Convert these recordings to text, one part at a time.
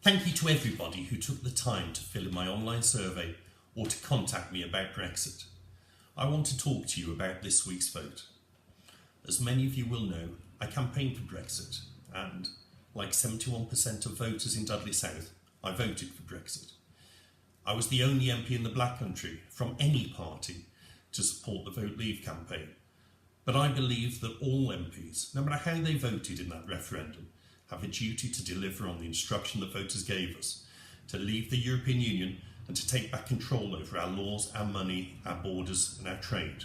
Thank you to everybody who took the time to fill in my online survey or to contact me about Brexit. I want to talk to you about this week's vote. As many of you will know, I campaigned for Brexit and, like 71% of voters in Dudley South, I voted for Brexit. I was the only MP in the Black Country from any party to support the Vote Leave campaign. But I believe that all MPs, no matter how they voted in that referendum, have a duty to deliver on the instruction that voters gave us, to leave the European Union and to take back control over our laws, our money, our borders and our trade.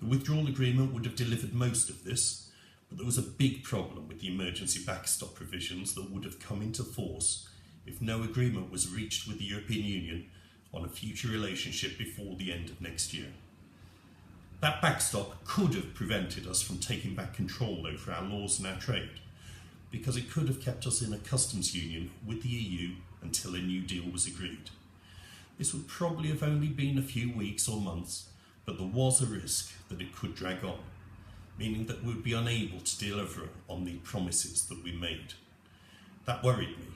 The Withdrawal Agreement would have delivered most of this, but there was a big problem with the emergency backstop provisions that would have come into force if no agreement was reached with the European Union on a future relationship before the end of next year. That backstop could have prevented us from taking back control over our laws and our trade, because it could have kept us in a customs union with the EU until a new deal was agreed. This would probably have only been a few weeks or months, but there was a risk that it could drag on, meaning that we would be unable to deliver on the promises that we made. That worried me,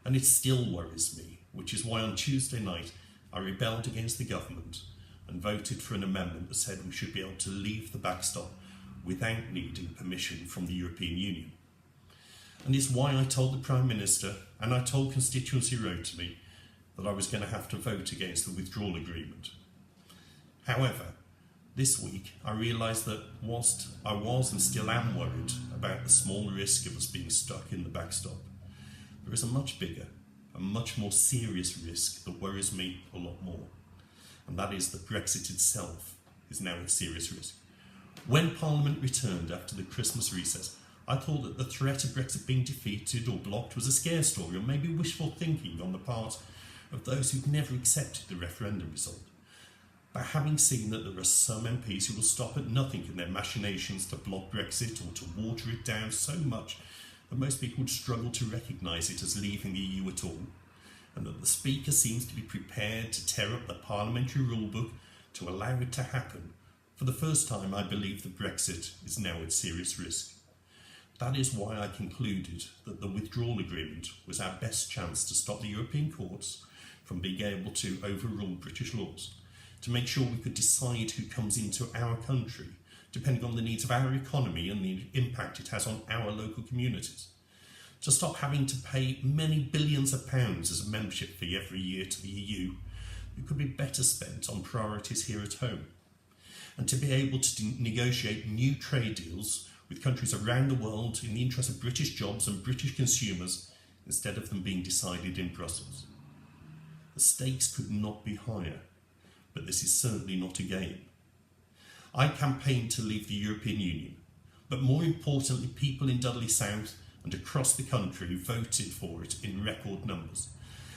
and it still worries me, which is why on Tuesday night I rebelled against the government and voted for an amendment that said we should be able to leave the backstop without needing permission from the European Union. And it's why I told the Prime Minister and I told constituents who wrote to me that I was going to have to vote against the Withdrawal Agreement. However, this week I realised that whilst I was and still am worried about the small risk of us being stuck in the backstop, there is a much bigger and much more serious risk that worries me a lot more, and that is that Brexit itself is now a serious risk. When Parliament returned after the Christmas recess, I thought that the threat of Brexit being defeated or blocked was a scare story or maybe wishful thinking on the part of those who've never accepted the referendum result. But having seen that there are some MPs who will stop at nothing in their machinations to block Brexit or to water it down so much that most people would struggle to recognise it as leaving the EU at all, and that the Speaker seems to be prepared to tear up the parliamentary rulebook to allow it to happen, for the first time I believe that Brexit is now at serious risk. That is why I concluded that the Withdrawal Agreement was our best chance to stop the European courts from being able to overrule British laws, to make sure we could decide who comes into our country, depending on the needs of our economy and the impact it has on our local communities, to stop having to pay many billions of pounds as a membership fee every year to the EU, that could be better spent on priorities here at home, and to be able to negotiate new trade deals with countries around the world in the interest of British jobs and British consumers instead of them being decided in Brussels. The stakes could not be higher, but this is certainly not a game. I campaigned to leave the European Union, but more importantly, people in Dudley South and across the country voted for it in record numbers,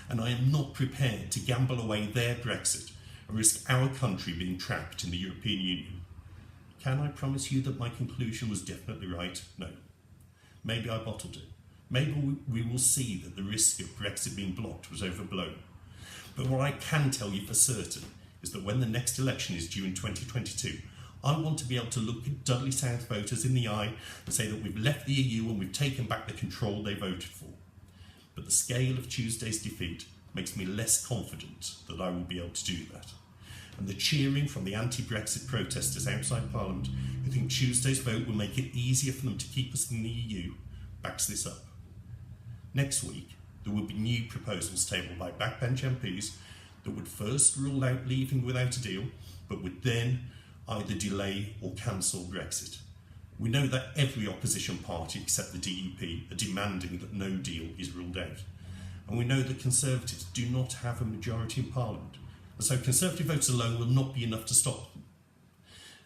and I am not prepared to gamble away their Brexit and risk our country being trapped in the European Union. Can I promise you that my conclusion was definitely right? No. Maybe I bottled it. Maybe we will see that the risk of Brexit being blocked was overblown. But what I can tell you for certain is that when the next election is due in 2022, I want to be able to look at Dudley South voters in the eye and say that we've left the EU and we've taken back the control they voted for. But the scale of Tuesday's defeat makes me less confident that I will be able to do that. And the cheering from the anti-Brexit protesters outside Parliament who think Tuesday's vote will make it easier for them to keep us in the EU backs this up. Next week, there will be new proposals tabled by backbench MPs that would first rule out leaving without a deal, but would then either delay or cancel Brexit. We know that every opposition party except the DUP are demanding that no deal is ruled out. And we know that Conservatives do not have a majority in Parliament, and so Conservative votes alone will not be enough to stop them.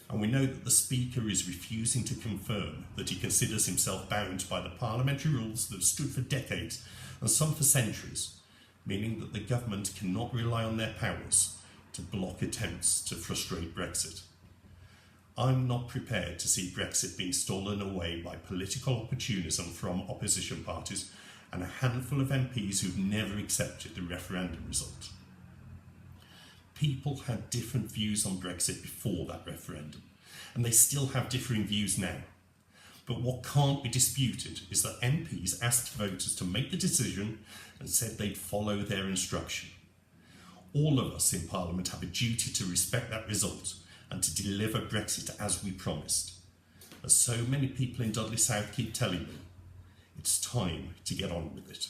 And we know that the Speaker is refusing to confirm that he considers himself bound by the parliamentary rules that have stood for decades, and some for centuries, meaning that the government cannot rely on their powers to block attempts to frustrate Brexit. I'm not prepared to see Brexit being stolen away by political opportunism from opposition parties and a handful of MPs who've never accepted the referendum result. People had different views on Brexit before that referendum, and they still have differing views now. But what can't be disputed is that MPs asked voters to make the decision and said they'd follow their instruction. All of us in Parliament have a duty to respect that result and to deliver Brexit as we promised. As so many people in Dudley South keep telling me, it's time to get on with it.